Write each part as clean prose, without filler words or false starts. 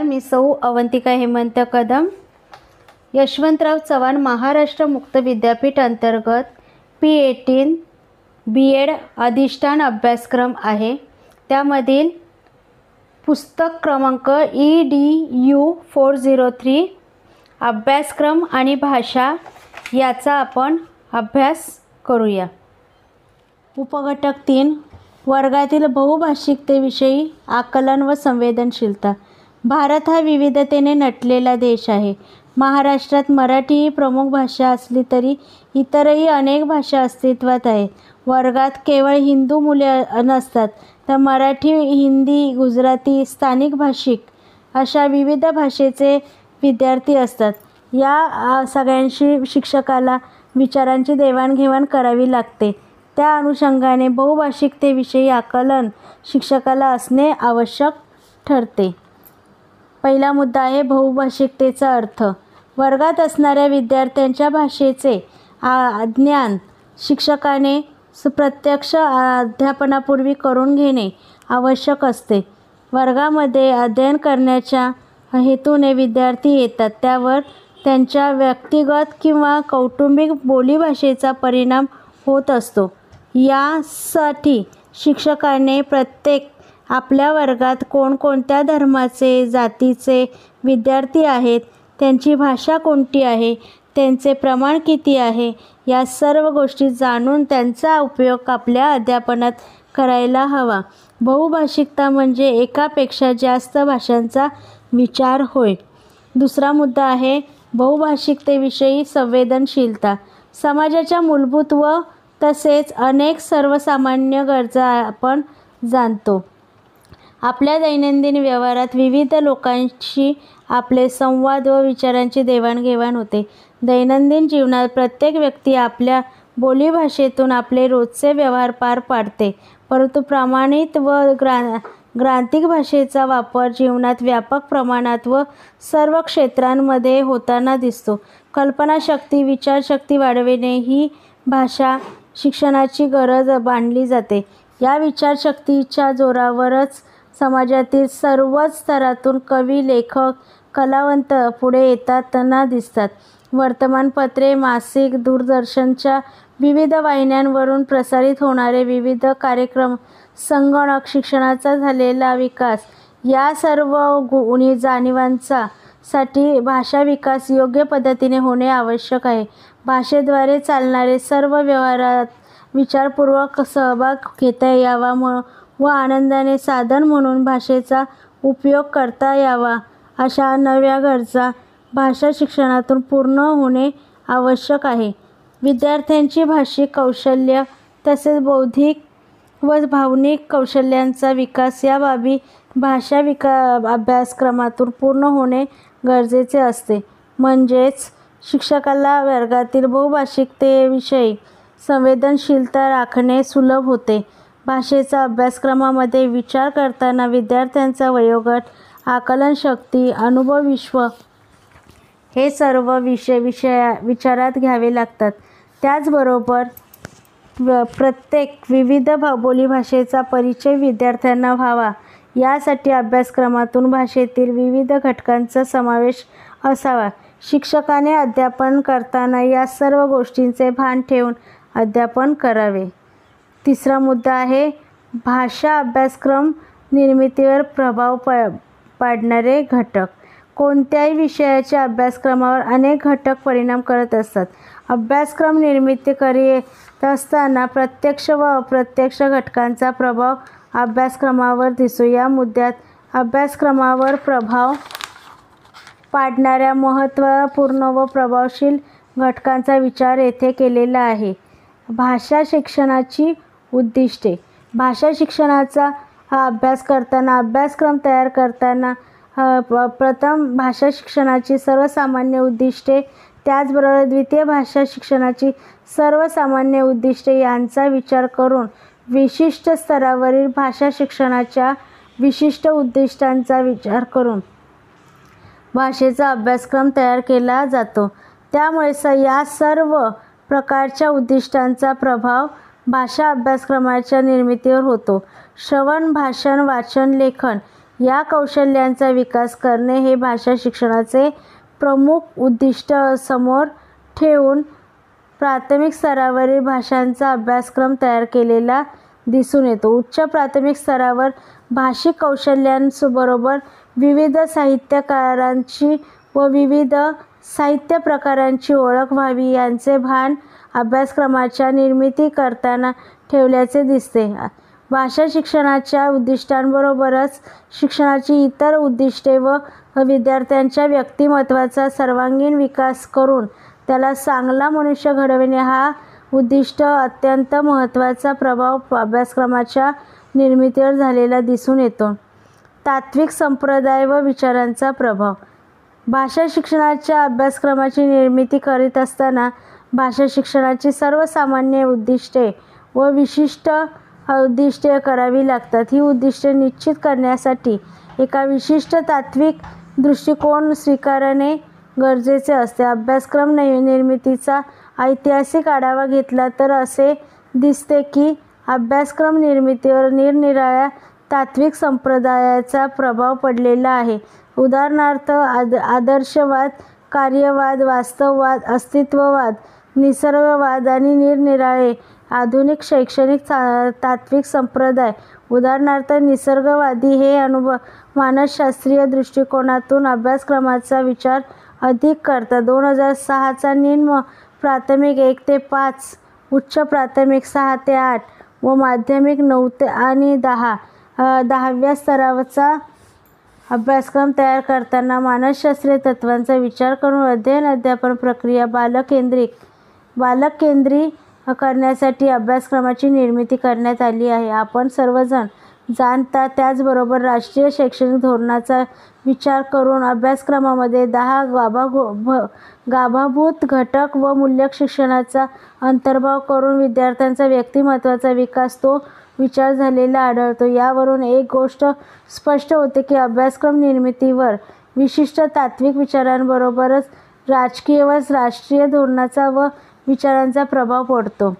मी सौ अवंतिका हेमंत कदम, यशवंतराव चव्हाण महाराष्ट्र मुक्त विद्यापीठ अंतर्गत P18 B.एड अधिष्ठान अभ्यासक्रम आहे. त्यामधील पुस्तक क्रमांक EDU 403 अभ्यासक्रम आणि भाषा याचा आपण अभ्यास करूया. उपघटक 3 वर्गातील बहुभाषिकतेविषयी आकलन व संवेदनशीलता. भारत हा विविधतेने नटलेला देश आहे. महाराष्ट्रात मराठी ही प्रमुख भाषा असली तरी इतरही अनेक भाषा अस्तित्वात आहेत. वर्गात केवळ हिंदू मुले नसतात, तर मराठी, हिंदी, गुजराती, स्थानिक भाषिक अशा विविध भाषेचे विद्यार्थी असतात. या सगळ्यांशी शिक्षकाला विचारांची देवाणघेवाण करावी लागते. त्या अनुषंगाने बहुभाषिकतेविषयी आकलन शिक्षकाला असणे आवश्यक ठरते. पहिला मुद्दा आहे बहुभाषिकतेचा अर्थ. वर्गात असणाऱ्या विद्यार्थ्यांच्या भाषेचे ज्ञान शिक्षकाने प्रत्यक्ष अध्यापनापूर्वी करून घेणे आवश्यक असते. वर्गामध्ये अध्ययन करण्याच्या हेतूने विद्यार्थी येतात, त्यावर त्यांच्या व्यक्तिगत किंवा कौटुंबिक बोलीभाषेचा परिणाम होत असतो. यासाठी शिक्षकाने आपल्या वर्गात कोणकोणत्या धर्माचे, जातीचे विद्यार्थी आहेत, त्यांची भाषा कोणती आहे, त्यांचे प्रमाण किती आहे, या सर्व गोष्टी जाणून त्यांचा उपयोग आपल्या अध्यापनात करायला हवा. बहुभाषिकता म्हणजे एकापेक्षा जास्त भाषांचा विचार होय. दुसरा मुद्दा आहे बहुभाषिकतेविषयी संवेदनशीलता. समाजाच्या मूलभूत व तसेच अनेक सर्वसामान्य गरजा आपण जाणतो. आपल्या दैनंदिन व्यवहारात विविध लोकांशी आपले संवाद व विचारांची देवाणघेवाण होते. दैनंदिन जीवनात प्रत्येक व्यक्ती आपल्या बोलीभाषेतून आपले रोजचे व्यवहार पार पाडते. परंतु प्रमाणित व ग्रांथिक भाषेचा वापर जीवनात व्यापक प्रमाणात व सर्व क्षेत्रांमध्ये होताना दिसतो. कल्पनाशक्ती, विचारशक्ती वाढविणे ही भाषा शिक्षणाची गरज मानली जाते. या विचारशक्तीच्या जोरावरच समाजातील सर्वच स्तरातून कवी, लेखक, कलावंत पुढे येताना दिसतात. वर्तमानपत्रे, मासिक, दूरदर्शनच्या विविध वाहिन्यांवरून प्रसारित होणारे विविध कार्यक्रम, संगणक, शिक्षणाचा झालेला विकास या सर्व जाणीवांचा साठी भाषा विकास योग्य पद्धतीने होणे आवश्यक आहे. भाषेद्वारे चालणारे सर्व व्यवहारात विचारपूर्वक सहभाग घेता यावा व आनंदाने साधन म्हणून भाषेचा उपयोग करता यावा अशा नव्या गरजा भाषा शिक्षणातून पूर्ण होणे आवश्यक आहे. विद्यार्थ्यांची भाषिक कौशल्य तसेच बौद्धिक व भावनिक कौशल्यांचा विकास या बाबी भाषा अभ्यासक्रमातून पूर्ण होणे गरजेचे असते. म्हणजेच शिक्षकाला वर्गातील बहुभाषिकतेविषयी संवेदनशीलता राखणे सुलभ होते. भाषेचा अभ्यासक्रमामध्ये विचार करताना विद्यार्थ्यांचा वयोगट, आकलनशक्ती, अनुभवविश्व हे सर्व विषय विचारात घ्यावे लागतात. त्याचबरोबर विविध बोलीभाषेचा परिचय विद्यार्थ्यांना व्हावा यासाठी अभ्यासक्रमातून भाषेतील विविध घटकांचा समावेश असावा. शिक्षकाने अध्यापन करताना या सर्व गोष्टींचे भान ठेवून अध्यापन करावे. तिसरा मुद्दा आहे भाषा अभ्यासक्रम निर्मितीवर प्रभाव पाडणारे घटक. कोणत्याही विषयाच्या अभ्यासक्रमावर अनेक घटक परिणाम करत असतात. अभ्यासक्रम निर्मिती करीत असताना प्रत्यक्ष व अप्रत्यक्ष घटकांचा प्रभाव अभ्यासक्रमावर दिसतो. या मुद्द्यात अभ्यासक्रमावर प्रभाव पाडणाऱ्या महत्त्वपूर्ण व प्रभावशील घटकांचा विचार येथे केलेला आहे. भाषा शिक्षणाची उद्दिष्टे. भाषा शिक्षणाचा अभ्यास करताना अभ्यासक्रम तयार करताना प्रथम भाषा शिक्षणाची सर्वसामान्य उद्दिष्टे, त्याचबरोबर द्वितीय भाषा शिक्षणाची सर्वसामान्य उद्दिष्टे यांचा विचार करून विशिष्ट स्तरावरील भाषा शिक्षणाच्या विशिष्ट उद्दिष्टांचा विचार करून भाषेचा अभ्यासक्रम तयार केला जातो. त्यामुळे या सर्व प्रकारच्या उद्दिष्टांचा प्रभाव भाषा अभ्यासक्रमाच्या निर्मितीवर होतो. श्रवण, भाषण, वाचन, लेखन या कौशल्यांचा विकास करणे हे भाषा शिक्षणाचे प्रमुख उद्दिष्ट समोर ठेवून प्राथमिक स्तरावरील भाषांचा अभ्यासक्रम तयार केलेला दिसून येतो. उच्च प्राथमिक स्तरावर भाषिक कौशल्यांबरोबर विविध साहित्यकारांची व विविध साहित्य प्रकारांची ओळख व्हावी यांचे भान अभ्यासक्रमाच्या निर्मिती करताना ठेवल्याचे दिसते. भाषा शिक्षणाच्या उद्दिष्टांबरोबरच शिक्षणाची इतर उद्दिष्टे व विद्यार्थ्यांच्या व्यक्तिमत्त्वाचा सर्वांगीण विकास करून त्याला चांगला मनुष्य घडविणे हा उद्दिष्ट अत्यंत महत्त्वाचा प्रभाव अभ्यासक्रमाच्या निर्मितीवर झालेला दिसून येतो. तात्विक संप्रदाय व विचारांचा प्रभाव. भाषा शिक्षणाच्या अभ्यासक्रमाची निर्मिती करीत असताना भाषा शिक्षणाची सर्वसामान्य उद्दिष्टे व विशिष्ट उद्दिष्टे करावी लागतात. ही उद्दिष्टे निश्चित करण्यासाठी एका विशिष्ट तात्विक दृष्टिकोन स्वीकारणे गरजेचे असते. अभ्यासक्रम निर्मितीचा ऐतिहासिक आढावा घेतला तर असे दिसते की अभ्यासक्रम निर्मितीवर निरनिराळ्या तात्विक संप्रदायाचा प्रभाव पडलेला आहे. उदाहरणार्थ आदर्शवाद, कार्यवाद, वास्तववाद, अस्तित्ववाद, निसर्गवाद आणि निरनिराळे आधुनिक शैक्षणिक तात्विक संप्रदाय. उदाहरणार्थ निसर्गवादी हे मानसशास्त्रीय दृष्टिकोनातून अभ्यासक्रमाचा विचार अधिक करतात. 2006चा निम्न प्राथमिक 1 ते 5, उच्च प्राथमिक 6 ते 8 व माध्यमिक 9 आणि 10व्या स्तराचा अभ्यासक्रम तयार करताना मानसशास्त्रीय तत्त्वांचा विचार करून अध्ययन अध्यापन प्रक्रिया बालककेंद्री करण्यासाठी अभ्यासक्रमाची निर्मिती करण्यात आली आहे. आपण सर्वजण जाणता त्याचबरोबर राष्ट्रीय शैक्षणिक धोरणाचा विचार करून अभ्यासक्रमामध्ये 10 गाभाभूत घटक व मूल्यक शिक्षणाचा अंतर्भाव करून विद्यार्थ्यांचा व्यक्तिमत्त्वाचा विकास तो विचार झालेला आढळतो. यावरून एक गोष्ट स्पष्ट होते की अभ्यासक्रम निर्मितीवर विशिष्ट तात्विक विचारांबरोबरच राजकीय व राष्ट्रीय धोरणाचा व विचारांचा प्रभाव पडतो.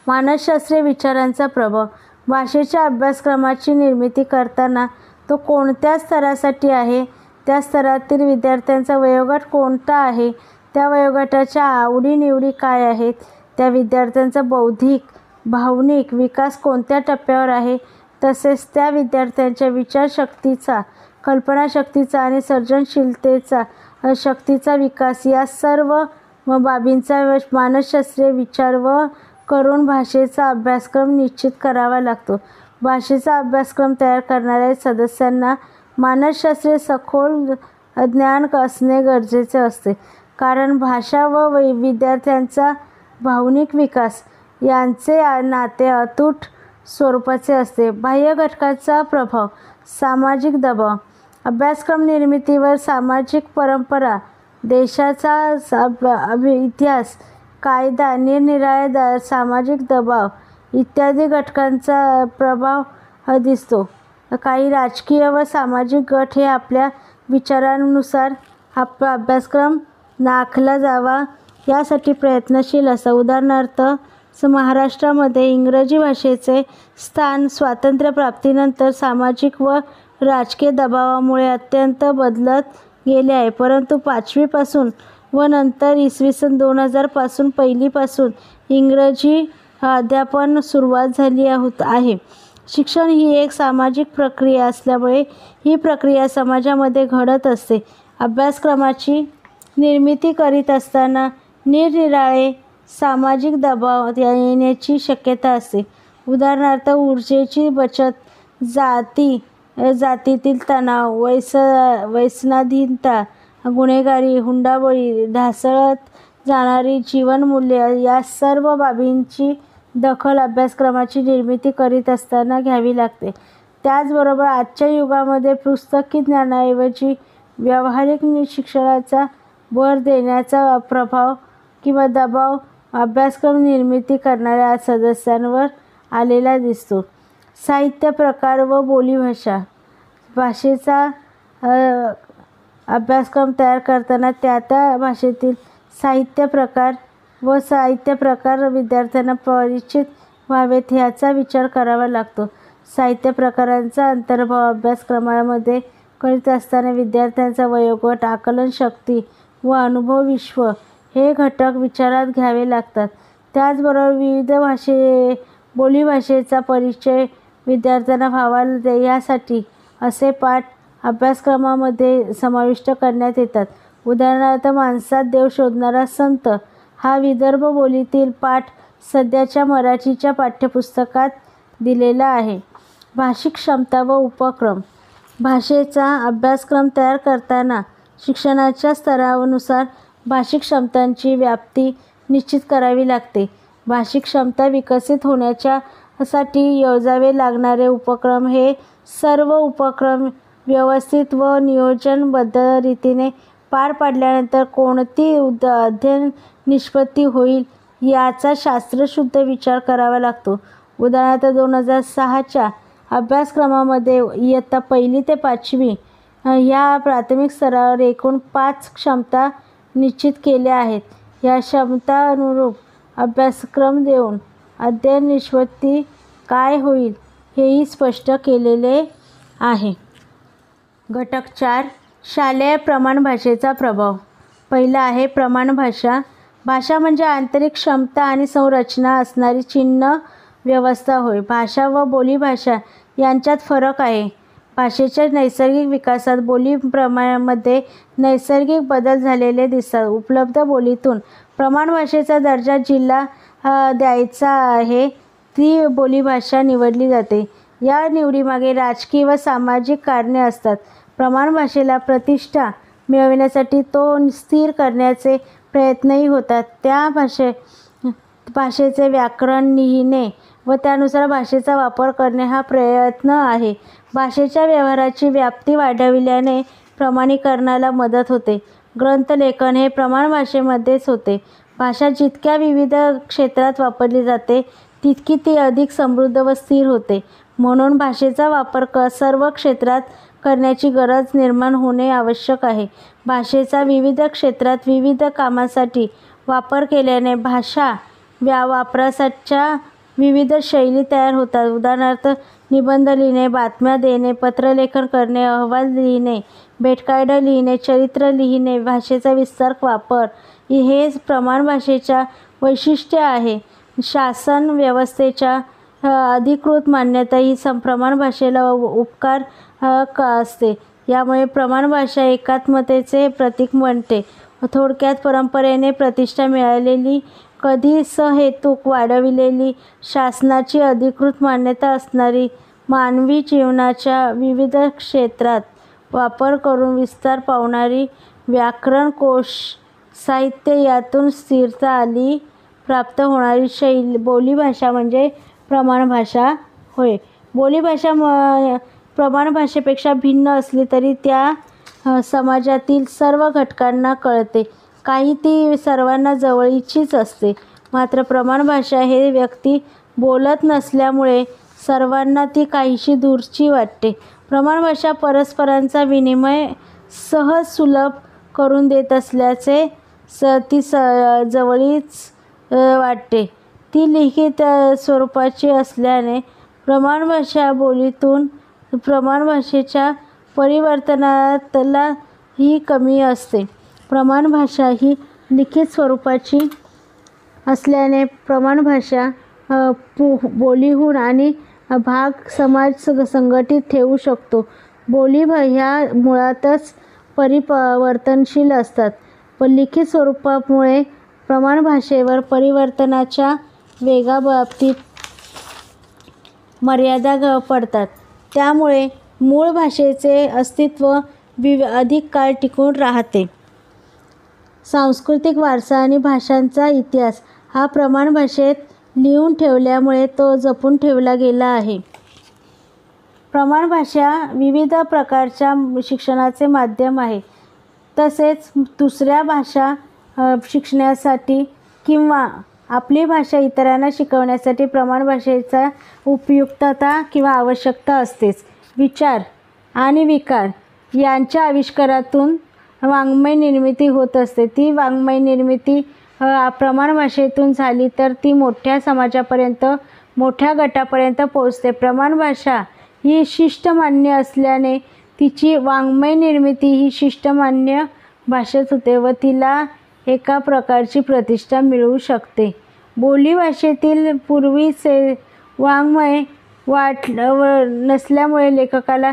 मानसशास्त्रीय विचारांचा प्रभाव. भाषेच्या अभ्यासक्रमाची निर्मिती करताना तो कोणत्या स्तरासाठी आहे, त्या स्तरातील विद्यार्थ्यांचा वयोगट कोणता आहे, त्या वयोगटाच्या आवडीनिवडी काय आहेत, त्या विद्यार्थ्यांचा बौद्धिक, भावनिक विकास कोणत्या टप्प्यावर आहे, तसेच त्या विद्यार्थ्यांच्या विचारशक्तीचा, कल्पनाशक्तीचा आणि सर्जनशीलतेचा शक्तीचा विकास या सर्व बाबींचा मानसशास्त्रीय विचार करून भाषेचा अभ्यासक्रम निश्चित करावा लागतो. भाषेचा अभ्यासक्रम तयार करणाऱ्या सदस्यांना मानसशास्त्रीय सखोल ज्ञान असणे गरजेचे असते, कारण भाषा व विद्यार्थ्यांचा भावनिक विकास यांचे नाते अतूट स्वरूपाचे असते. बाह्य घटकांचा प्रभाव. सामाजिक दबाव. अभ्यासक्रम निर्मितीवर सामाजिक परंपरा, देशाचा इतिहास, कायदा, निरनिराळे सामाजिक दबाव इत्यादी घटकांचा प्रभाव दिसतो. काही राजकीय व सामाजिक गट हे आपल्या विचारांनुसार आपला अभ्यासक्रम आखला जावा यासाठी प्रयत्नशील असतात. उदाहरणार्थ महाराष्ट्रामध्ये इंग्रजी भाषेचे स्थान स्वातंत्र्यप्राप्तीनंतर सामाजिक व राजकीय दबावामुळे अत्यंत बदलत गेले आहे, परंतु 5वी पासून व नंतर इसवी 2000 पासून पहिलीपासून इंग्रजी अध्यापन सुरुवात झाली आहे. शिक्षण ही एक सामाजिक प्रक्रिया असल्यामुळे ही प्रक्रिया समाजामध्ये घडत असते. अभ्यासक्रमाची निर्मिती करीत असताना निरनिराळे सामाजिक दबाव येण्याची शक्यता असते. उदाहरणार्थ ऊर्जेची बचत, जातीतील तणाव, व्यसनाधीनता, गुन्हेगारी, हुंडाबळी, ढासळत जाणारी जीवनमूल्य या सर्व बाबींची दखल अभ्यासक्रमाची निर्मिती करीत असताना घ्यावी लागते. त्याचबरोबर आजच्या युगामध्ये पुस्तकी ज्ञानाऐवजी व्यावहारिक शिक्षणाचा भर देण्याचा प्रभाव किंवा दबाव अभ्यासक्रम निर्मिती करणाऱ्या सदस्यांवर आलेला दिसतो. साहित्य प्रकार व बोलीभाषा. भाषेचा अभ्यासक्रम तयार करताना त्या भाषेतील साहित्य प्रकार विद्यार्थ्यांना परिचित व्हावेत ह्याचा विचार करावा लागतो. साहित्य प्रकारांचा अंतर्भाव अभ्यासक्रमामध्ये करीत असताना विद्यार्थ्यांचा वयोगट, आकलनशक्ती व अनुभव विश्व हे घटक विचारात घ्यावे लागतात. त्याचबरोबर विविध बोलीभाषेचा परिचय विद्यार्थ्यांना व्हावा यासाठी असे पाठ अभ्यासक्रमामध्ये समाविष्ट करण्यात येतात. उदाहरणार्थ, माणसात देव शोधणारा संत हा विदर्भ बोलीतील पाठ सध्याच्या मराठीच्या पाठ्यपुस्तकात दिलेला आहे. भाषिक क्षमता व उपक्रम. भाषेचा अभ्यासक्रम तयार करताना शिक्षणाच्या स्तरानुसार भाषिक क्षमतांची व्याप्ती निश्चित करावी लागते. भाषिक क्षमता विकसित होण्यासाठी योजावे लागणारे उपक्रम. हे सर्व उपक्रम व्यवस्थित व नियोजनबद्ध रीतीने पार पाडल्यानंतर कोणती अध्ययन निष्पत्ती होईल याचा शास्त्रशुद्ध विचार करावा लागतो. उदाहरणार्थ 2006च्या अभ्यासक्रमामध्ये इयत्ता 1ली ते 5वी ह्या प्राथमिक स्तरावर एकूण 5 क्षमता निश्चित केल्या आहेत. या क्षमतांनुरूप अभ्यासक्रम देऊन अध्ययन निष्पत्ती काय होईल हेही स्पष्ट केलेले आहे. घटक 4. शालेय प्रमाणभाषेचा प्रभाव. पहिला आहे प्रमाणभाषा. भाषा म्हणजे आंतरिक क्षमता आणि संरचना असणारी चिन्ह व्यवस्था होय. भाषा व बोलीभाषा यांच्यात फरक आहे. भाषेच्या नैसर्गिक विकासात बोलीप्रमाणामध्ये नैसर्गिक बदल झालेले दिसतात. उपलब्ध बोलीतून प्रमाणभाषेचा दर्जा जिला द्यायचा आहे ती बोलीभाषा निवडली जाते. या निवडीमागे राजकीय व सामाजिक कारणे असतात. प्रमाणभाषेला प्रतिष्ठा मिळविण्यासाठी तो स्थिर करण्याचे प्रयत्नही होतात. त्या भाषेचे व्याकरण लिहिणे व त्यानुसार भाषेचा वापर करणे हा प्रयत्न आहे. भाषेच्या व्यवहाराची व्याप्ती वाढविल्याने प्रमाणीकरणाला मदत होते. ग्रंथलेखन हे प्रमाणभाषेमध्येच होते. भाषा जितक्या विविध क्षेत्रात वापरली जाते तितकी ती अधिक समृद्ध व स्थिर होते. म्हणून भाषेचा वापर सर्व क्षेत्रात करण्याची गरज निर्माण होणे आवश्यक आहे. भाषेचा विविध क्षेत्रात विविध कामासाठी वापर केल्याने भाषा वापराच्या विविध शैली तयार होतात. उदाहरणार्थ, निबंध लिहिणे, बातम्या देणे, पत्रलेखन करणे, अहवाल लिहिणे, भेटकार्ड लिहिणे, चरित्र लिहिणे. भाषेचा विस्तार वापर हे प्रमाणभाषेच्या वैशिष्ट्य आहे. शासन व्यवस्थेच्या अधिकृत मान्यता ही प्रमाणभाषेला उपकारक असते. यामुळे प्रमाणभाषा एकात्मतेचे प्रतीक बनते. थोडक्यात, परंपरेने प्रतिष्ठा मिळालेली, कधी सहेतुक वाढविलेली, शासनाची अधिकृत मान्यता असणारी, मानवी जीवनाच्या विविध क्षेत्रात वापर करून विस्तार पावणारी व्याकरण, कोश, साहित्य यातून स्थिरता आली प्राप्त होणारी बोलीभाषा म्हणजे प्रमाणभाषा होय. बोलीभाषा प्रमाणभाषेपेक्षा भिन्न असली तरी त्या समाजातील सर्व घटकांना कळते. काही ती सर्वांना जवळचीच असते. मात्र प्रमाणभाषा हे व्यक्ती बोलत नसल्यामुळे सर्वांना ती काहीशी दूरची वाटते. प्रमाणभाषा परस्परांचा विनिमय सहज सुलभ करून देत असल्याचे ती जवळीच वाटते. ती लिखित स्वरूपाची असल्याने प्रमाणभाषा बोलीतून प्रमाणभाषेच्या परिवर्तनातला ही कमी असते. प्रमाणभाषा ही लिखित स्वरूपाची असल्याने प्रमाणभाषा बोलीहून आणि भाग समाज संघटित ठेवू शकतो. बोली ह्या मुळातच परिवर्तनशील असतात, पण लिखित स्वरूपामुळे प्रमाणभाषेवर परिवर्तनाच्या वेगाबाबतीत मर्यादा पडतात. त्यामुळे मूळ भाषेचे अस्तित्व अधिक काळ टिकून राहते. सांस्कृतिक वारसा आणि भाषांचा इतिहास हा प्रमाणभाषेत लिहून ठेवल्यामुळे तो जपून ठेवला गेला आहे. प्रमाणभाषा विविध प्रकारच्या शिक्षणाचे माध्यम आहे. तसेच दुसऱ्या भाषा शिकण्यासाठी किंवा आपली भाषा इतरांना शिकवण्यासाठी प्रमाणभाषेचा उपयुक्तता किंवा आवश्यकता असतेच. विचार आणि विकार यांच्या आविष्कारातून वाङ्मय निर्मिती होत असते. ती वाङ्मय निर्मिती प्रमाणभाषेतून झाली तर ती मोठ्या समाजापर्यंत मोठ्या गटापर्यंत पोहोचते. प्रमाण भाषा ही शिष्टमान्य असल्याने तिची वाङ्मय निर्मिती ही शिष्टमान्य भाषेत होते व तिला एका प्रकारची प्रतिष्ठा मिळू शकते. बोलीभाषेतील पूर्वीचे वाङ्मय नसल्यामुळे लेखकाला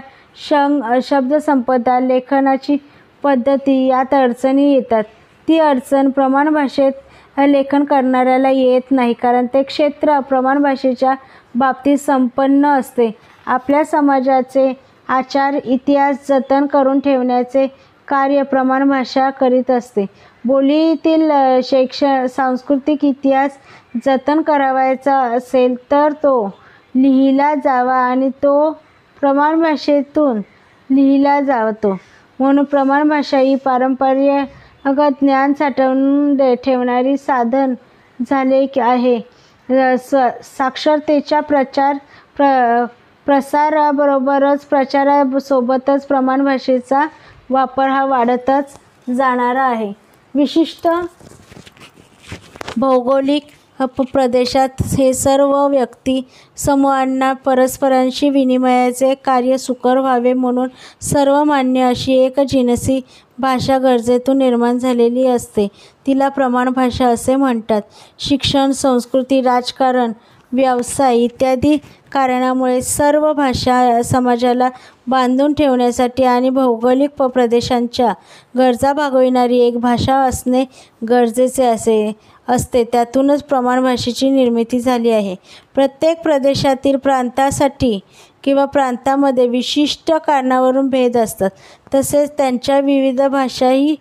शब्दसंपदा, लेखनाची पद्धती यात अडचणी येतात. ती अडचण प्रमाण भाषेत लेखन करणाऱ्याला येत नाही, कारण ते क्षेत्र प्रमाण भाषेच्या बाबतीत संपन्न असते. आपल्या समाजाचे आचार, इतिहास जतन करून ठेवण्याचे कार्य प्रमाण भाषा करीत असते. बोलीतील सांस्कृतिक इतिहास जतन करावयाचा असेल तर तो लिहिला जावा आणि तो प्रमाण भाषेतून लिहिला जातो. म्हणून प्रमाण भाषा ही परंपरागत ज्ञान साठवून ठेवणारी साधन झाले आहे. साक्षरतेच्या प्रसाराबरोबरच प्रचारासोबतच प्रमाण भाषेचा वापर हा वाढतच जाणार आहे. विशिष्ट भौगोलिक प्रदेशात हे सर्व व्यक्ती समूहांना परस्परांशी विनिमयाचे कार्य सुकर व्हावे म्हणून सर्वमान्य अशी एकजिनसी भाषा गरजेतून निर्माण झालेली असते. तिला प्रमाण भाषा असे म्हणतात. शिक्षण, संस्कृती, राजकारण, व्यवसाय इत्यादी कारणामुळे सर्व भाषा समाजाला बांधून ठेवण्यासाठी आणि भौगोलिक प्रदेशांच्या गरजा भागविणारी एक भाषा असणे गरजेचे असते. त्यातूनच प्रमाण भाषेची निर्मिती झाली आहे. प्रत्येक प्रदेशातील प्रांतासाठी किंवा प्रांतामध्ये विशिष्ट कारणावरून भेद असतात. तसेच त्यांच्या विविध भाषाही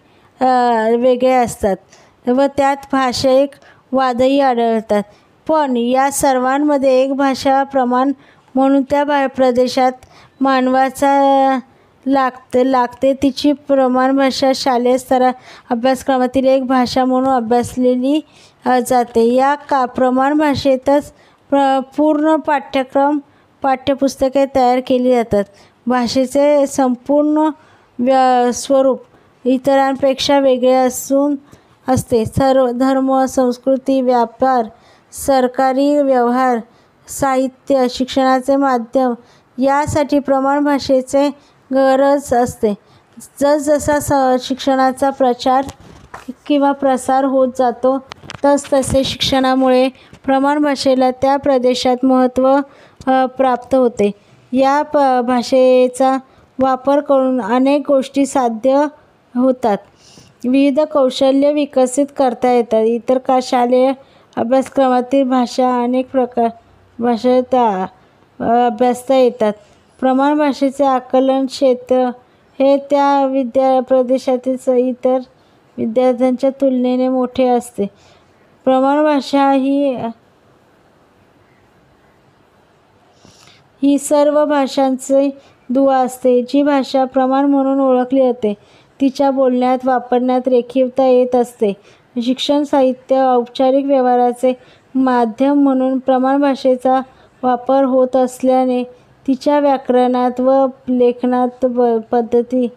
वेगळ्या असतात व त्यात भाषिक वादही आढळतात. पण या सर्वांमध्ये एक भाषा प्रमाण म्हणून त्या प्रदेशात मानवाचा लागते. तिची प्रमाण भाषा शालेय अभ्यासक्रमातील एक भाषा म्हणून अभ्यासलेली जाते. या प्रमाण भाषेतच पूर्ण पाठ्यपुस्तके तयार केली जातात. भाषेचे संपूर्ण स्वरूप इतरांपेक्षा वेगळे असते. सर्व धर्म, संस्कृती, व्यापार, सरकारी व्यवहार, साहित्य, शिक्षणाचे माध्यम यासाठी प्रमाण भाषेचे गरज असते. जसजसा शिक्षणाचा प्रचार किंवा प्रसार होत जातो तसतसे शिक्षणामुळे प्रमाण भाषेला त्या प्रदेशात महत्त्व प्राप्त होते. या भाषेचा वापर करून अनेक गोष्टी साध्य होतात. विविध कौशल्य विकसित करता येतात. इतर शालेय अभ्यासक्रमातील भाषा अनेक भाषेत अभ्यासता येतात. प्रमाण भाषेचे आकलन क्षेत्र हे त्या प्रदेशातील इतर विद्यार्थ्यांच्या तुलनेने मोठे असते. प्रमाण भाषा ही सर्व भाषांची दुवा असते. जी भाषा प्रमाण म्हणून ओळखली जाते तिच्या बोलण्यात, वापरण्यात रेखीवता येत असते. शिक्षण, साहित्य, औपचारिक व्यवहाराचे माध्यम म्हणून प्रमाण भाषेचा वापर होत असल्याने तिच्या व्याकरणात व लेखनात पद्धती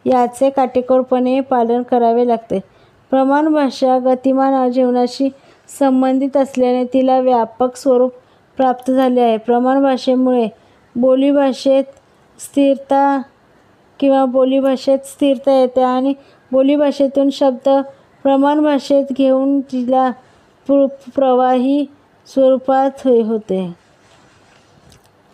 याचे काटेकोरपणे पालन करावे लागते. प्रमाण भाषा गतिमान जीवनाशी संबंधित असल्याने तिला व्यापक स्वरूप प्राप्त झाले आहे. प्रमाण भाषेमुळे बोलीभाषेत स्थिरता येते आणि बोलीभाषेतून शब्द प्रमाण भाषेत घेऊन तिला प्रवाही स्वरूपात होते.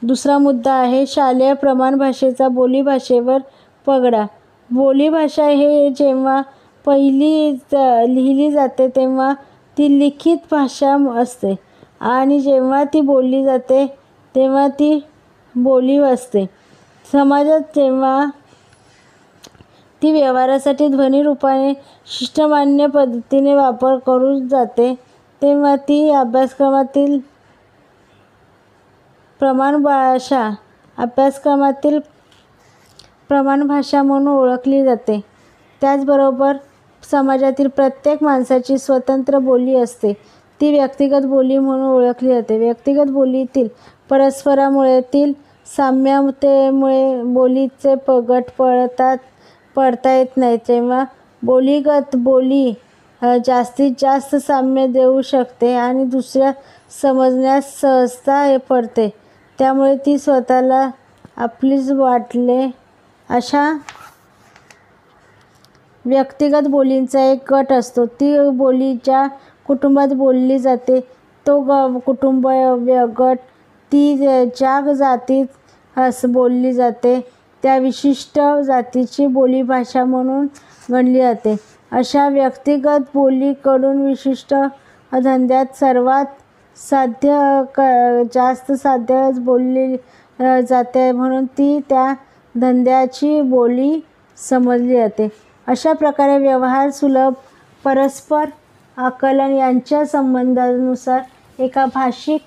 दुसरा मुद्दा आहे शालेय प्रमाण भाषेचा बोलीभाषेवर पगडा. बोलीभाषा हे जेव्हा पहिली लिहिली जाते तेव्हा ती लिखित भाषा असते आणि जेव्हा ती बोलली जाते तेव्हा ती बोली असते. समाजात जेव्हा ती व्यवहारासाठी ध्वनिरूपाने शिष्टमान्य पद्धतीने वापर करू जाते तेव्हा ती अभ्यासक्रमातील प्रमाण भाषा म्हणून ओळखली जाते. त्याचबरोबर समाजातील प्रत्येक माणसाची स्वतंत्र बोली असते. ती व्यक्तिगत बोली म्हणून ओळखली जाते. व्यक्तिगत बोलीतील परस्परांमुळेतील साम्यतेमुळे बोलीचे गट पडता येत नाहीत. जेव्हा बोलीगत बोली जास्तीत जास्त साम्य देऊ शकते आणि दुसऱ्या समजण्यास सहजता पडते. त्यामुळे ती स्वतःला आपलीच वाटते. अशा व्यक्तिगत बोलींचा एक गट असतो. ती बोली ज्या कुटुंबात बोलली जाते तो कुटुंब गट ती ज्या जातीत बोलली जाते त्या विशिष्ट जातीची बोलीभाषा म्हणून गणली जाते. अशा व्यक्तिगत बोलीकडून विशिष्ट धंद्यात सर्वात जास्त साध्य बोलली जाते म्हणून ती त्या धंद्याची बोली समजली जाते. अशा प्रकारे व्यवहार, सुलभ, परस्पर आकलन यांच्या संबंधानुसार एका भाषिक,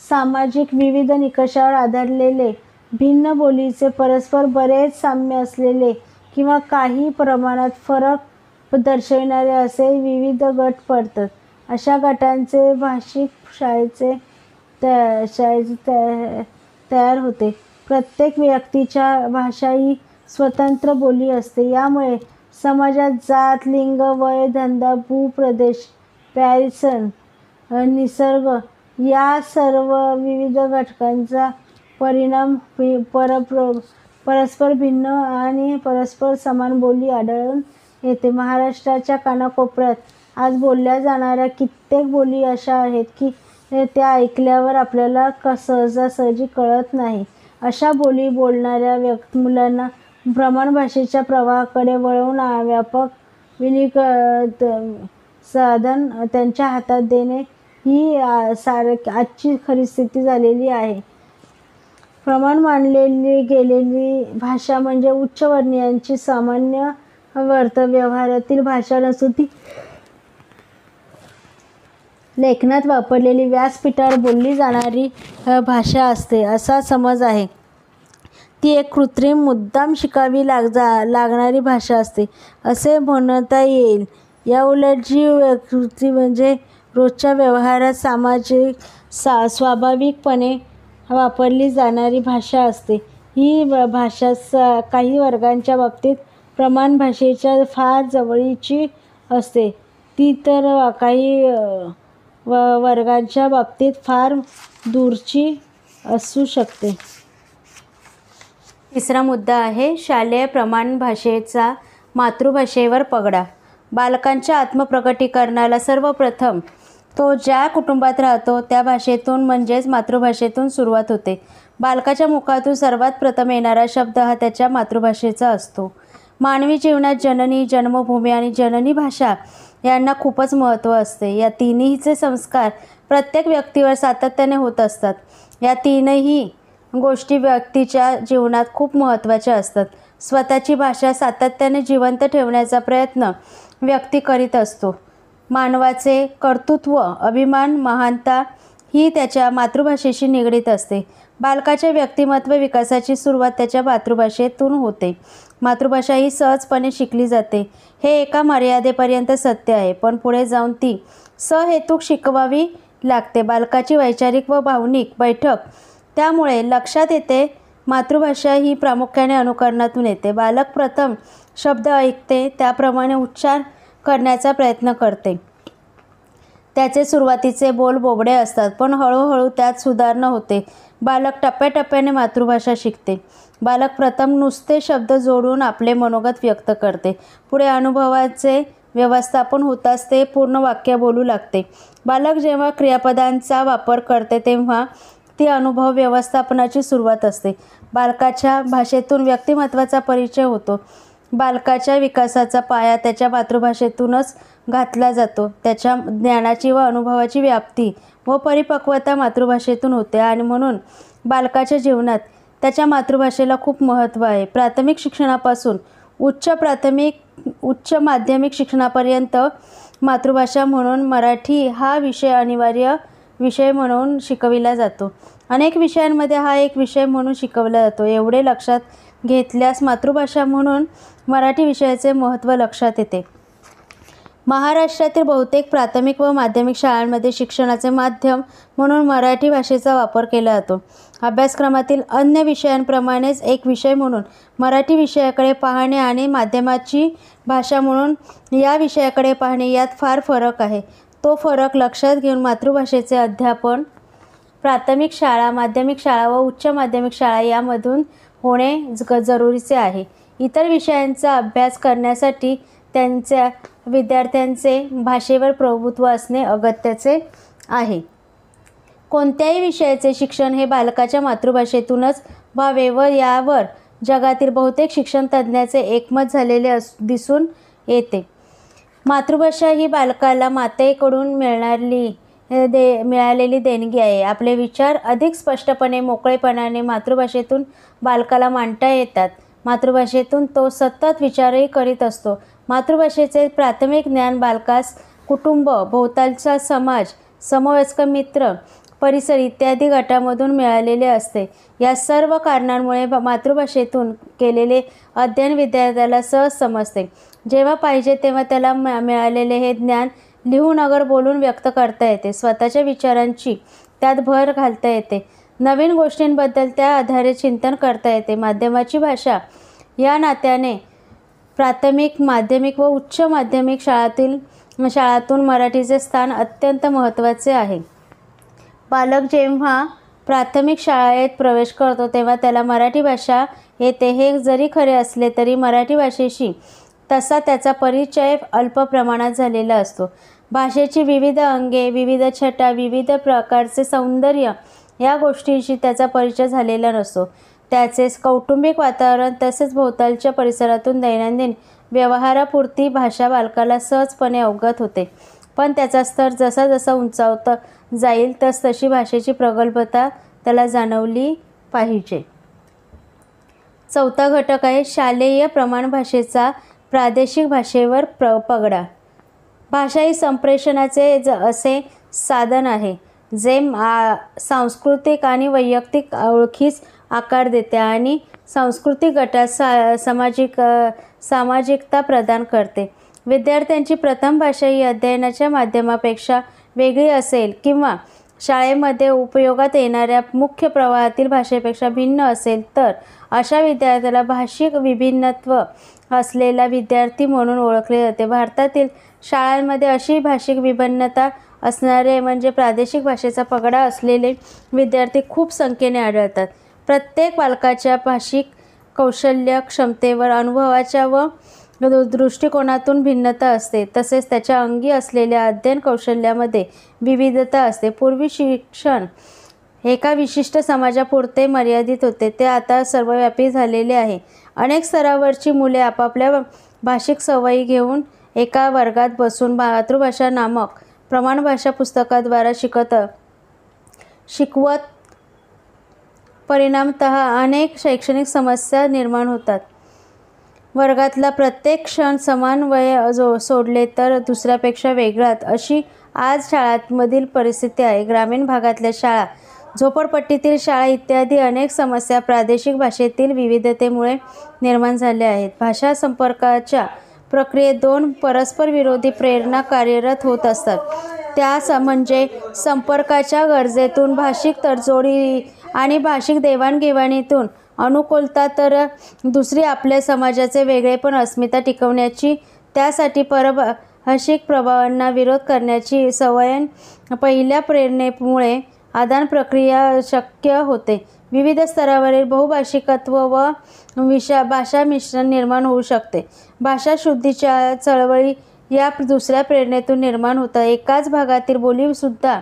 सामाजिक विविध निकषावर आधारलेले भिन्न बोलीचे परस्पर बरेच साम्य असलेले किंवा काही प्रमाणात फरक दर्शविणारे असे विविध गट पडतात. अशा गटांचे भाषिक शाळेचे तयार होते. प्रत्येक व्यक्तीच्या भाषा ही स्वतंत्र बोली असते. यामुळे समाजात जात, लिंग, वय, धंदा, भूप्रदेश, पॅरिसन, निसर्ग या सर्व विविध घटकांचा परिणाम परस्पर भिन्न आणि परस्पर समान बोली आढळून येते. महाराष्ट्राच्या कानाकोपऱ्यात आज बोलल्या जाणाऱ्या कित्येक बोली अशा आहेत की त्या ऐकल्यावर आपल्याला सहजासहजी कळत नाही. अशा बोली बोलणाऱ्या मुलांना प्रमाण भाषेच्या प्रवाहाकडे वळवून व्यापक साधन त्यांच्या हातात देणे ही आजची खरी स्थिती झालेली आहे. प्रमाण मानली गेलेली भाषा म्हणजे उच्चवर्णीयांची सामान्य व्यवहारातील भाषा नसून ती लेखनात वापरलेली व्यासपीठावर बोलली जाणारी भाषा असते असा समज आहे. ती एक कृत्रिम, मुद्दाम शिकावी लागणारी भाषा असते असे म्हणता येईल. याउलट जी कृती म्हणजे रोजच्या व्यवहारात स्वाभाविकपणे वापरली जाणारी भाषा असते. ही भाषा काही वर्गांच्या बाबतीत प्रमाण भाषेच्या फार जवळची असते. ती तर काही वर्गांच्या बाबतीत फार दूरची असू शकते. तिसरा मुद्दा आहे शालेय प्रमाण भाषेचा मातृभाषेवर पगडा. बालकांच्या आत्मप्रकटीकरणाला सर्वप्रथम तो ज्या कुटुंबात राहतो त्या भाषेतून म्हणजेच मातृभाषेतून सुरुवात होते. बालकाच्या मुखातून सर्वात प्रथम येणारा शब्द हा त्याच्या मातृभाषेचा असतो. मानवी जीवनात जननी, जन्मभूमी आणि जननी भाषा यांना खूपच महत्त्व असते. या तिन्हीचे संस्कार प्रत्येक व्यक्तीवर सातत्याने होत असतात. या तीनही गोष्टी व्यक्तीच्या जीवनात खूप महत्त्वाच्या असतात. स्वतःची भाषा सातत्याने जिवंत ठेवण्याचा प्रयत्न व्यक्ती करीत असतो. मानवाचे कर्तृत्व, अभिमान, महानता ही त्याच्या मातृभाषेशी निगडीत असते. बालकाच्या व्यक्तिमत्व विकासाची सुरुवात त्याच्या मातृभाषेतून होते. मातृभाषा ही सहजपणे शिकली जाते हे एका मर्यादेपर्यंत सत्य आहे, पण पुढे जाऊन ती सहेतुक शिकवावी लागते. बालकाची वैचारिक व भावनिक बैठक त्यामुळे लक्षात येते. मातृभाषा ही प्रामुख्याने अनुकरणातून येते. बालक प्रथम शब्द ऐकते त्याप्रमाणे उच्चार करण्याचा प्रयत्न करते. त्याचे सुरुवातीचे बोल बोबडे असतात, पण हळूहळू त्यात सुधारणा होते. बालक टप्प्याटप्प्याने मातृभाषा शिकते. बालक प्रथम नुसते शब्द जोडून आपले मनोगत व्यक्त करते. पुढे अनुभवाचे व्यवस्थापन होताच ते पूर्ण वाक्य बोलू लागते. बालक जेव्हा क्रियापदांचा वापर करते तेव्हा ती अनुभव व्यवस्थापनाची सुरुवात असते. बालकाच्या भाषेतून व्यक्तिमत्वाचा परिचय होतो. बालकाच्या विकासाचा पाया त्याच्या मातृभाषेतूनच घातला जातो. त्याच्या ज्ञानाची व अनुभवाची व्याप्ती व परिपक्वता मातृभाषेतून होते आणि म्हणून बालकाच्या जीवनात त्याच्या मातृभाषेला खूप महत्त्व आहे. प्राथमिक शिक्षणापासून उच्च माध्यमिक शिक्षणापर्यंत मातृभाषा म्हणून मराठी हा विषय अनिवार्य विषय म्हणून शिकविला जातो. अनेक विषयांमध्ये हा एक विषय म्हणून शिकवला जातो. एवढे लक्षात घेतल्यास मातृभाषा म्हणून मराठी विषयाचे महत्त्व लक्षात येते. महाराष्ट्रातील बहुतेक प्राथमिक व माध्यमिक शाळांमध्ये शिक्षणाचे माध्यम म्हणून मराठी भाषेचा वापर केला जातो. अभ्यासक्रमातील अन्य विषयांप्रमाणेच एक विषय म्हणून मराठी विषयाकडे पाहणे आणि माध्यमाची भाषा म्हणून या विषयाकडे पाहणे यात फार फरक आहे. तो फरक लक्षात घेऊन मातृभाषेचे अध्यापन प्राथमिक शाळा, माध्यमिक शाळा व उच्च माध्यमिक शाळा यामधून होणे जरुरीचे आहे. इतर विषयांचा अभ्यास करण्यासाठी त्यांच्या विद्यार्थ्यांचे भाषेवर प्रभुत्व असणे अगत्याचे आहे. कोणत्याही विषयाचे शिक्षण हे बालकाच्या मातृभाषेतूनच व्हावे व यावर जगातील बहुतेक शिक्षण तज्ज्ञांचे एकमत झालेले दिसून येते. मातृभाषा ही बालकाला मातेकडून मिळालेली देणगी आहे. आपले विचार अधिक स्पष्टपणे, मोकळेपणाने मातृभाषेतून बालकाला मांडता येतात. मातृभाषेतून तो सतत विचारही करीत असतो. मातृभाषेचे प्राथमिक ज्ञान बालकास कुटुंब, भोवतालचा समाज, समवयस्क मित्र, परिसर इत्यादी गटामधून मिळालेले असते. या सर्व कारणांमुळे मातृभाषेतून केलेले अध्ययन विद्यार्थ्याला सहज समजते. जेव्हा पाहिजे तेव्हा त्याला मिळालेले हे ज्ञान लिहून अगर बोलून व्यक्त करता येते. स्वतःच्या विचारांची त्यात भर घालता येते. नवीन गोष्टींबद्दल त्या आधारे चिंतन करता येते. माध्यमाची भाषा या नात्याने प्राथमिक, माध्यमिक व उच्च माध्यमिक शाळातून मराठीचे स्थान अत्यंत महत्त्वाचे आहे. बालक जेव्हा प्राथमिक शाळेत प्रवेश करतो तेव्हा त्याला मराठी भाषा येते हे जरी खरे असले तरी मराठी भाषेशी तसा त्याचा परिचय अल्प प्रमाणात झालेला असतो. भाषेची विविध अंगे, विविध छटा, विविध प्रकारचे सौंदर्य या गोष्टींशी त्याचा परिचय झालेला नसतो. त्याचे कौटुंबिक वातावरण तसेच भोवतालच्या परिसरातून दैनंदिन व्यवहारापुरती भाषा बालकाला सहजपणे अवगत होते. पण त्याचा स्तर जसा जसा उंचावत जाईल तशी भाषेची प्रगल्भता त्याला जाणवली पाहिजे. चौथा घटक आहे शालेय प्रमाण भाषेचा प्रादेशिक भाषेवर पगडा. भाषा ही संप्रेषणाचे असे साधन आहे जे सांस्कृतिक आणि वैयक्तिक ओळखीस आकार देते आणि सांस्कृतिक गटात सामाजिकता प्रदान करते. विद्यार्थ्यांची प्रथम भाषा ही अध्ययनाच्या माध्यमापेक्षा वेगळी असेल किंवा शाळेमध्ये उपयोगात येणाऱ्या मुख्य प्रवाहातील भाषेपेक्षा भिन्न असेल तर अशा विद्यार्थ्याला भाषिक विभिन्नत्व असलेला विद्यार्थी म्हणून ओळखले जाते. भारतातील शाळांमध्ये अशी भाषिक विभिन्नता असणारे म्हणजे प्रादेशिक भाषेचा पगडा असलेले विद्यार्थी खूप संख्येने आढळतात. प्रत्येक बालकाच्या भाषिक कौशल्य क्षमतेवर अनुभवाच्या व दृष्टिकोनातून भिन्नता असते. तसेच त्याच्या अंगी असलेल्या अध्ययन कौशल्यामध्ये विविधता असते. पूर्वी शिक्षण एका विशिष्ट समाजापुरते मर्यादित होते, ते आता सर्वव्यापी झालेले आहे. अनेक स्तरावरची मुले आपापल्या भाषिक सवयी घेऊन एका वर्गात बसून मातृभाषा नामक प्रमाणभाषा पुस्तकाद्वारा शिकवत परिणामतः अनेक शैक्षणिक समस्या निर्माण होतात. वर्गातला प्रत्येक क्षण समान वय सोडले तर दुसऱ्यापेक्षा वेगळाच अशी आज शाळांमधील परिस्थिती आहे. ग्रामीण भागातल्या शाळा, झोपडपट्टीतील शाळा इत्यादी अनेक समस्या प्रादेशिक भाषेतील विविधतेमुळे निर्माण झाल्या आहेत. भाषा संपर्काच्या प्रक्रियेत दोन परस्पर विरोधी प्रेरणा कार्यरत होत असतात. त्या म्हणजे संपर्काच्या गरजेतून, भाषिक तडजोडी आणि भाषिक देवाणघेवाणीतून अनुकूलता, तर दुसरी आपल्या समाजाचे वेगळेपण, अस्मिता टिकवण्याची, त्यासाठी परभाषिक प्रभावांना विरोध करण्याची सवय. पहिल्या प्रेरणेमुळे आदान प्रक्रिया शक्य होते. विविध स्तरावरील बहुभाषिकत्व व भाषा मिश्रण निर्माण होऊ शकते. भाषा शुद्धीच्या चळवळी या दुसऱ्या प्रेरणेतून निर्माण होतात. एकाच भागातील बोलीसुद्धा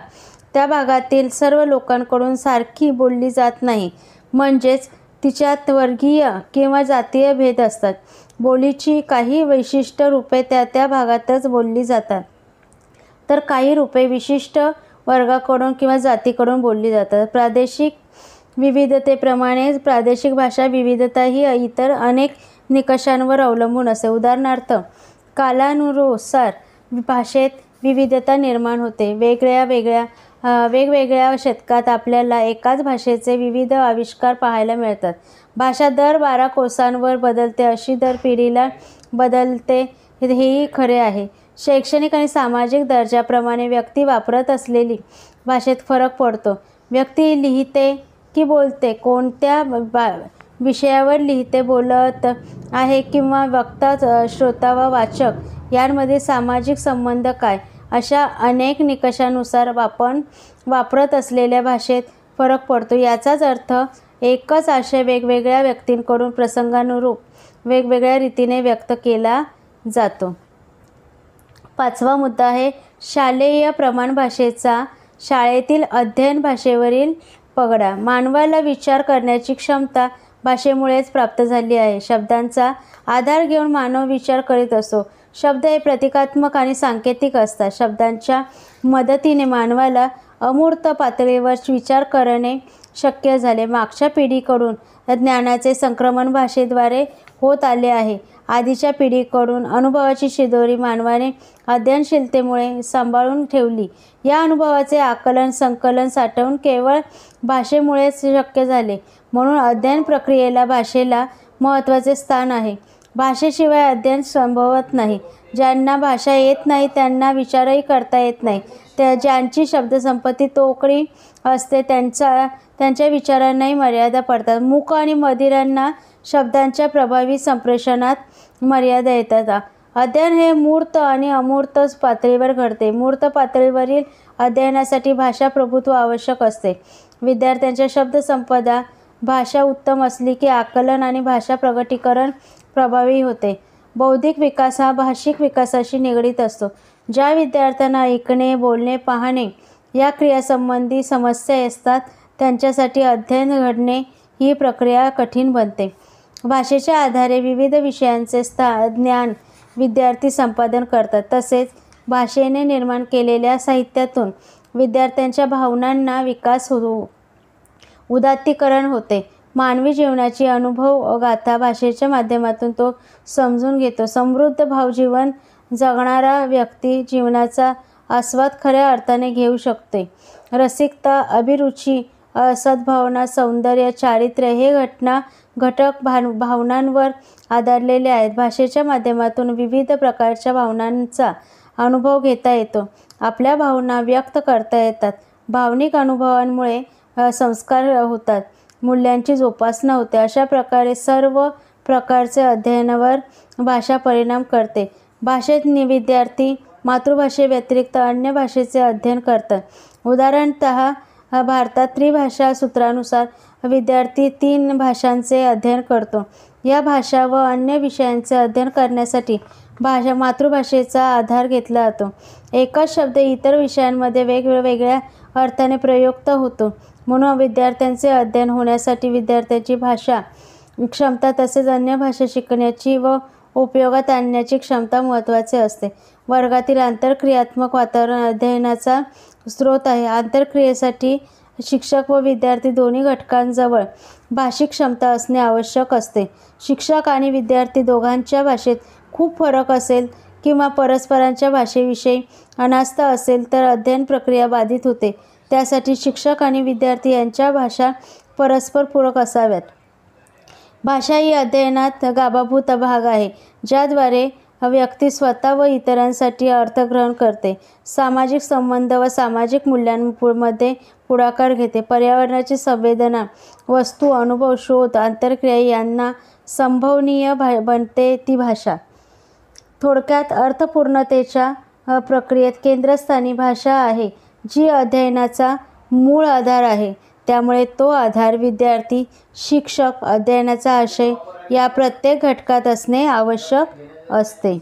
त्या भागातील सर्व लोकांकडून सारखी बोलली जात नाही, म्हणजेच तिच्यात वर्गीय किंवा जातीय भेद असतात. बोलीची काही विशिष्ट रूपे त्या भागातच बोलली जातात, तर काही रूपे विशिष्ट वर्गाकडून किंवा जातीकडून बोलली जातात. प्रादेशिक विविधतेप्रमाणे प्रादेशिक भाषा विविधता ही इतर अनेक निकषांवर अवलंबून असते. उदाहरणार्थ, कालानुसार भाषेत विविधता निर्माण होते. वेगवेगळ्या शतकात आपल्याला एकाच भाषेचे विविध आविष्कार पाहायला मिळतात. भाषा दर 12 कोसांवर बदलते, अशी दर पिढीला बदलते हेही खरे आहे. शैक्षणिक आणि सामाजिक दर्जाप्रमाणे व्यक्ती वापरत असलेली भाषेत फरक पडतो. व्यक्ती लिहिते की बोलते, कोणत्या विषयावर लिहिते, बोलत आहे किंवा वक्ता, श्रोता व वाचक यांमध्ये सामाजिक संबंध काय, अशा अनेक निकषानुसार आपण वापरत असलेल्या भाषेत फरक पडतो. याचाच अर्थ एकच आशय वेगवेगळ्या व्यक्तींकडून प्रसंगानुरूप वेगवेगळ्या रीतीने व्यक्त केला जातो. 5वा मुद्दा आहे शालेय प्रमाण भाषेचा शाळेतील अध्ययन भाषेवरील पगडा. मानवाला विचार करण्याची क्षमता भाषेमुळेच प्राप्त झाली आहे. शब्दांचा आधार घेऊन मानव विचार करीत असतो. शब्द हे प्रतिकात्मक आणि सांकेतिक असतात. शब्दांच्या मदतीने मानवाला अमूर्त पातळीवर विचार करणे शक्य झाले. मागच्या पिढीकडून ज्ञानाचे संक्रमण भाषेद्वारे होत आले आहे. आधीच्या पिढीकडून अनुभवाची शिदोरी मानवाने अध्ययनशीलतेमुळे सांभाळून ठेवली. या अनुभवाचे आकलन, संकलन, साठवण केवळ भाषेमुळेच शक्य झाले. म्हणून अध्ययन प्रक्रियेला भाषेला महत्त्वाचे स्थान आहे. भाषेशिवाय अध्ययन संभवत नाही. ज्यांना भाषा येत नाही त्यांना विचारही करता येत नाही. ज्यांची शब्दसंपत्ती तोकडी असते त्यांच्या विचारांनाही मर्यादा पडतात. मूक आणि बधिरांना शब्दांच्या प्रभावी संप्रेषणात मर्यादा येतात. अध्ययन हे मूर्त आणि अमूर्त पातळीवर घडते. मूर्त पातळीवरील अध्ययनासाठी भाषा प्रभुत्व आवश्यक असते. विद्यार्थ्यांच्या शब्दसंपदा भाषा उत्तम असली की आकलन आणि भाषा प्रगटीकरण प्रभावी होते. बौद्धिक विकास हा भाषिक विकासाशी निगडीत असतो. ज्या विद्यार्थ्यांना ऐकणे, बोलणे, पाहणे या क्रियासंबंधी समस्या असतात त्यांच्यासाठी अध्ययन घडणे ही प्रक्रिया कठीण बनते. भाषेच्या आधारे विविध विषयांचे ज्ञान विद्यार्थी संपादन करतात. तसेच भाषेने निर्माण केलेल्या साहित्यातून विद्यार्थ्यांच्या भावनांना विकास उदात्तीकरण होते. मानवी जीवनाची अनुभव गाथा भाषेच्या माध्यमातून तो समजून घेतो. समृद्ध भावजीवन जगणारा व्यक्ती जीवनाचा आस्वाद खऱ्या अर्थाने घेऊ शकते. रसिकता, अभिरुची, सद्भावना, सौंदर्य, चारित्र्य हे घटक भावनांवर आधारलेले आहेत. भाषेच्या माध्यमातून विविध प्रकारच्या भावनांचा अनुभव घेता येतो. आपल्या भावना व्यक्त करता येतात. भावनिक अनुभवांमुळे संस्कार होतात, मूल्यांची जोपासना होते. अशा प्रकारे सर्व प्रकारचे अध्ययनावर भाषा परिणाम करते. भाषेत विद्यार्थी मातृभाषेव्यतिरिक्त अन्य भाषेचे अध्ययन करतात. उदाहरणतः भारतात त्रिभाषा सूत्रानुसार विद्यार्थी 3 भाषांचे अध्ययन करतो. या भाषा व अन्य विषयांचे अध्ययन करण्यासाठी मातृभाषेचा आधार घेतला जातो. एकच शब्द इतर विषयांमध्ये वेगवेगळ्या अर्थाने प्रयुक्त होतो. म्हणून विद्यार्थ्यांचे अध्ययन होण्यासाठी विद्यार्थ्यांची भाषा क्षमता तसेच अन्य भाषा शिकण्याची व उपयोगात आणण्याची क्षमता महत्त्वाचे असते. वर्गातील आंतरक्रियात्मक वातावरण अध्ययनाचा स्रोत आहे. आंतरक्रियेसाठी शिक्षक व विद्यार्थी दोन्ही घटकांजवळ भाषिक क्षमता असणे आवश्यक असते. शिक्षक आणि विद्यार्थी दोघांच्या भाषेत खूप फरक असेल किंवा परस्परांच्या भाषेविषयी अनास्था असेल तर अध्ययन प्रक्रिया बाधित होते. त्यासाठी शिक्षक आणि विद्यार्थी यांच्या भाषा परस्पर पूरक असाव्यात. भाषा ही अध्ययनात गाभाभूत भाग आहे, ज्याद्वारे व्यक्ती स्वतः व इतरांसाठी अर्थग्रहण करते, सामाजिक संबंध व सामाजिक मूल्यांमध्ये पुढाकार घेते, पर्यावरणाची संवेदना, वस्तू, अनुभव, शोध, आंतरक्रिया यांना संभवनीय बनते ती भाषा. थोडक्यात अर्थपूर्णतेच्या प्रक्रियेत केंद्रस्थानी भाषा आहे, जी अध्ययनाचा मूळ आधार आहे. त्यामुळे तो आधार विद्यार्थी, शिक्षक, अध्ययनाचा आशय या प्रत्येक घटकात असणे आवश्यक असते.